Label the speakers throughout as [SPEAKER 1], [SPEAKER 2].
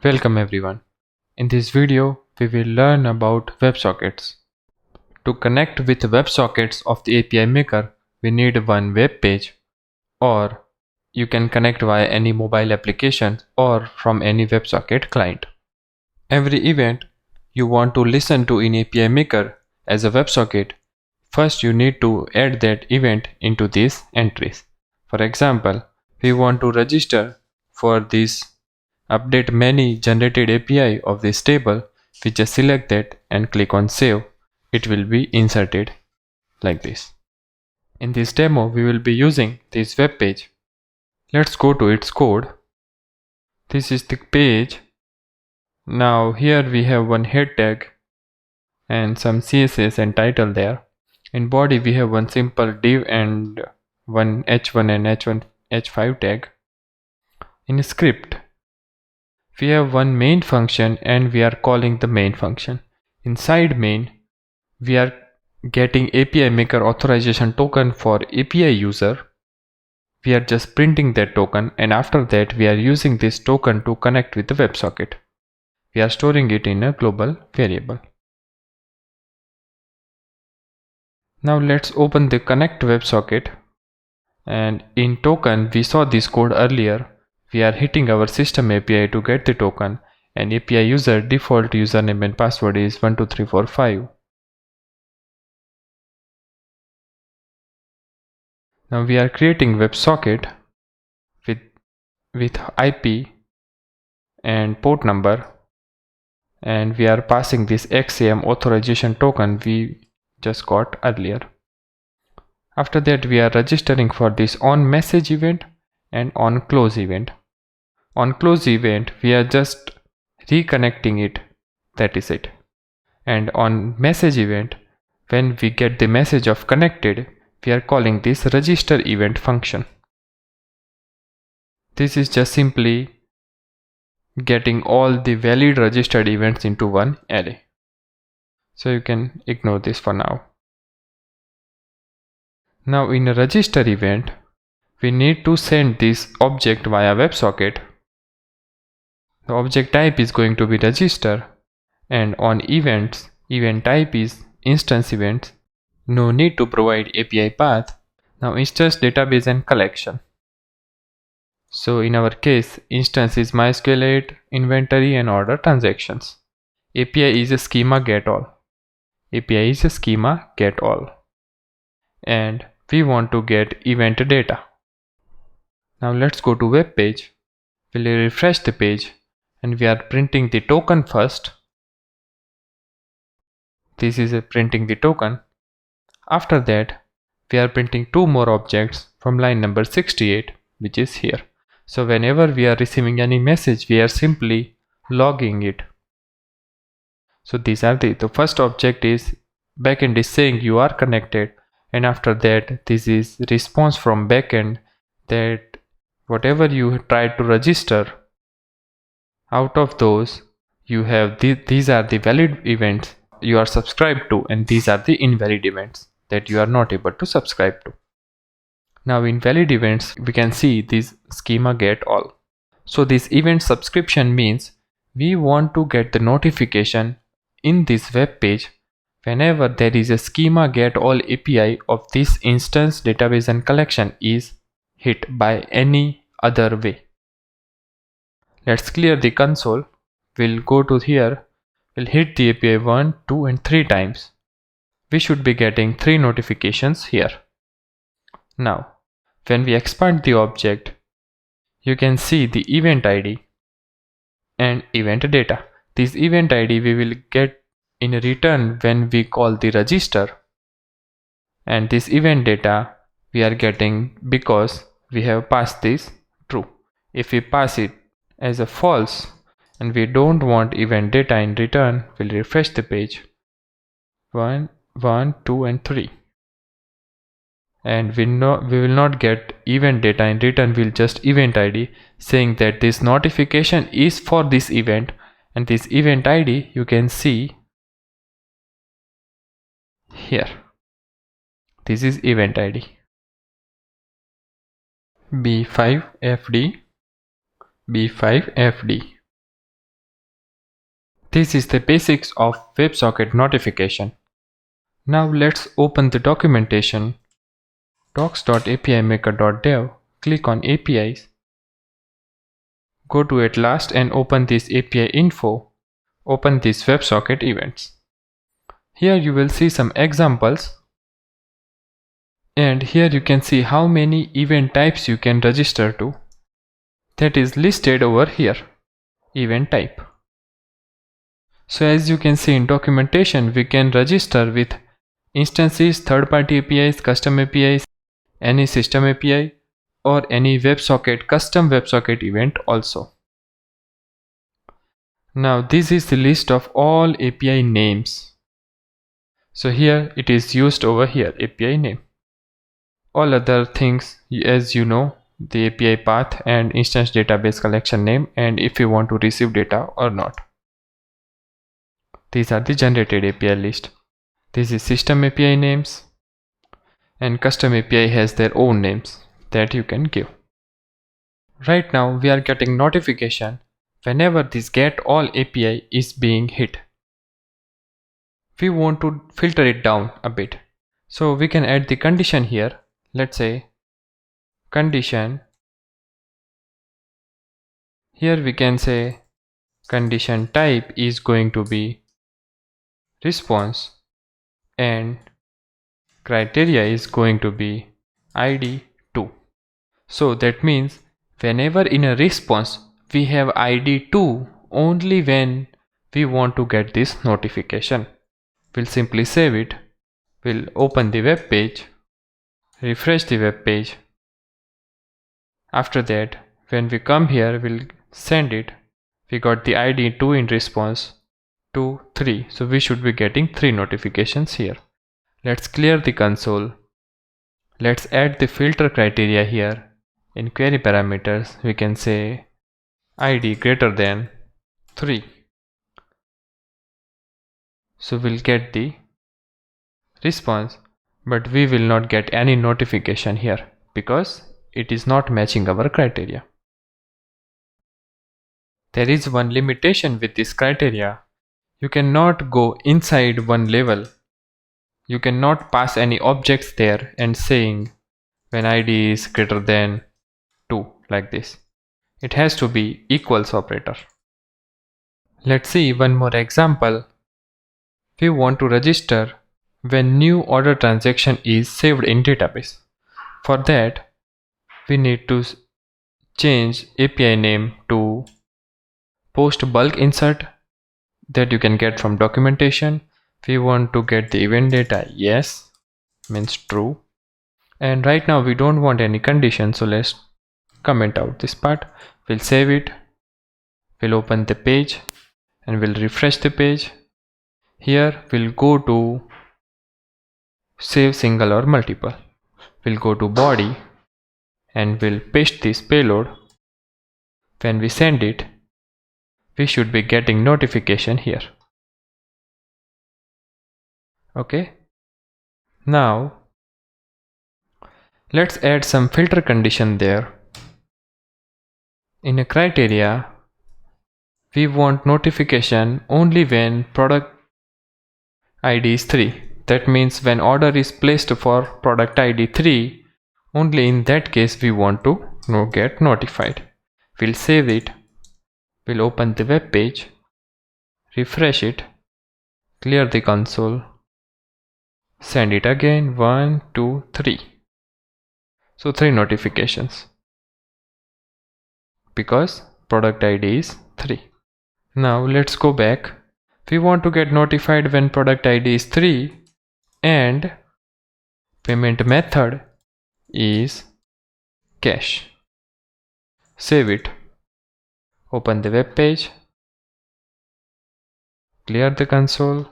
[SPEAKER 1] Welcome everyone. In this video, we will learn about WebSockets. To connect with WebSockets of the API Maker, we need one web page, or you can connect via any mobile application or from any WebSocket client. Every event you want to listen to in API Maker as a WebSocket, first you need to add that event into these entries. For example, we want to register for this update many generated API of this table. We just select that and click on save. It will be inserted like this. In this demo, we will be using this web page. Let's go to its code. This is the page. Now here we have one head tag and some CSS and title there. In body we have one simple div and one h1 and h5 tag. In script we have one main function and we are calling the main function. Inside main, we are getting API Maker authorization token for API user. We are just printing that token, and after that we are using this token to connect with the WebSocket. We are storing it in a global variable. Now let's open the connect WebSocket, and in token we saw this code earlier. We are hitting our system API to get the token, and API user default username and password is 12345. Now we are creating WebSocket with IP and port number, and we are passing this XAM authorization token we just got earlier. After that we are registering for this onMessage event and onClose event. On close event, we are just reconnecting it, that is it. And on message event, when we get the message of connected, we are calling this register event function. This is just simply getting all the valid registered events into one array. So you can ignore this for now. Now in a register event, we need to send this object via WebSocket. The object type is going to be register, and on events, event type is instance events. No need to provide API path. Now instance, database and collection. So in our case, instance is MySQL 8, inventory and order transactions. API is a schema get all. API is a schema get all. And we want to get event data. Now let's go to Webpage. We'll refresh the page. And we are printing the token first. This is printing the token. After that, we are printing two more objects from line number 68, which is here. So whenever we are receiving any message, we are simply logging it. So these are the first object is backend is saying you are connected, and after that this is response from backend that whatever you tried to register, out of those, you have these are the valid events you are subscribed to, and these are the invalid events that you are not able to subscribe to. Now in valid events, we can see this schema get all. So this event subscription means we want to get the notification in this web page whenever there is a schema get all API of this instance, database and collection is hit by any other way. Let's clear the console. We'll go to here. We'll hit the API 1, 2 and 3 times. We should be getting 3 notifications here. Now, when we expand the object, you can see the event ID and event data. This event ID we will get in return when we call the register. And this event data we are getting because we have passed this true. If we pass it as a false and we don't want event data in return, we'll refresh the page. 1, 1, 2 and 3. And we will not get event data in return, we'll just event ID saying that this notification is for this event, and this event ID you can see here. This is event ID B5FD B5FD. This is the basics of WebSocket notification. Now let's open the documentation. docs.apimaker.dev. Click on APIs. Go to at last and open this API info. Open this WebSocket events. Here you will see some examples. And here you can see how many event types you can register to. That is listed over here. Event type. So as you can see in documentation, we can register with instances, third-party APIs, custom APIs, any system API, or any WebSocket custom WebSocket event also. Now this is the list of all API names. So here it is used over here, API name. All other things, as you know, the API path and instance database collection name, and if you want to receive data or not. These are the generated API list. This is system API names, and custom API has their own names that you can give. Right now we are getting notification whenever this get all API is being hit. We want to filter it down a bit. So we can add the condition here. Let's say condition. Here we can say condition type is going to be response and criteria is going to be ID 2. So that means whenever in a response we have ID 2, only when we want to get this notification. We'll simply save it. We'll open the web page, refresh the web page. After that, when we come here, we'll send it. We got the ID 2 in response to 3. So we should be getting 3 notifications here. Let's clear the console. Let's add the filter criteria here. In query parameters, we can say ID greater than 3. So we'll get the response, but we will not get any notification here because it is not matching our criteria. There is one limitation with this criteria. You cannot go inside one level. You cannot pass any objects there and saying when ID is greater than 2 like this. It has to be equals operator. Let's see one more example. We want to register when new order transaction is saved in database. For that, we need to change API name to post bulk insert that you can get from documentation. We want to get the event data, yes, means true. And right now we don't want any condition, so let's comment out this part. We'll save it. We'll open the page and we'll refresh the page. Here we'll go to save single or multiple. We'll go to body and we'll paste this payload. When we send it, we should be getting notification here. Okay. Now let's add some filter condition there. In a criteria, we want notification only when product ID is 3. That means when order is placed for product ID 3, only in that case we want to get notified. We'll save it. We'll open the web page, refresh it, clear the console, send it again, 1, 2, 3. So 3 notifications because product ID is 3. Now let's go back. We want to get notified when product ID is 3 and payment method is cash. Save it. Open the web page, clear the console,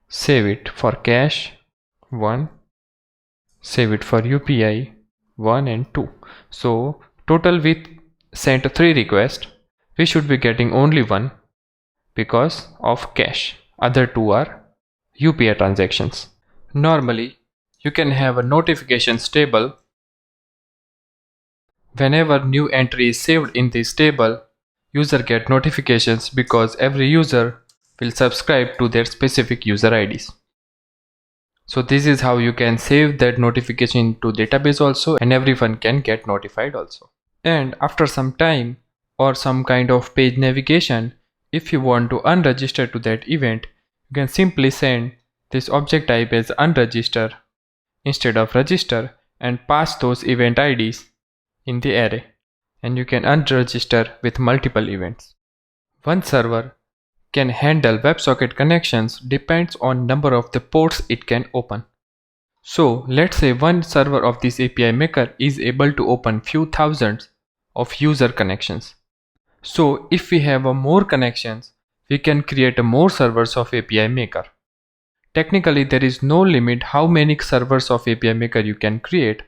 [SPEAKER 1] save it for cash 1, save it for UPI 1 and 2. So total we sent 3 requests. We should be getting only 1 because of cash. Other 2 are UPI transactions. Normally you can have a notifications table. Whenever new entry is saved in this table, user get notifications because every user will subscribe to their specific user IDs. So this is how you can save that notification to database also, and everyone can get notified also. And after some time or some kind of page navigation, if you want to unregister to that event, you can simply send this object type as unregister instead of register and pass those event IDs in the array, and you can unregister with multiple events. One server can handle WebSocket connections depends on number of the ports it can open. So let's say one server of this API Maker is able to open few thousands of user connections. So if we have more connections, we can create more servers of API Maker. Technically, there is no limit how many servers of API Maker you can create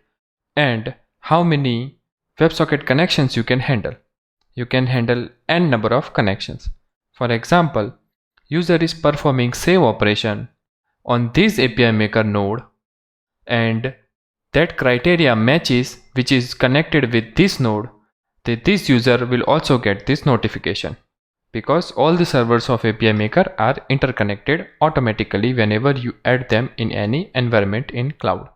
[SPEAKER 1] and how many WebSocket connections you can handle. You can handle n number of connections. For example, user is performing save operation on this API Maker node, and that criteria matches which is connected with this node, then this user will also get this notification, because all the servers of API Maker are interconnected automatically whenever you add them in any environment in cloud.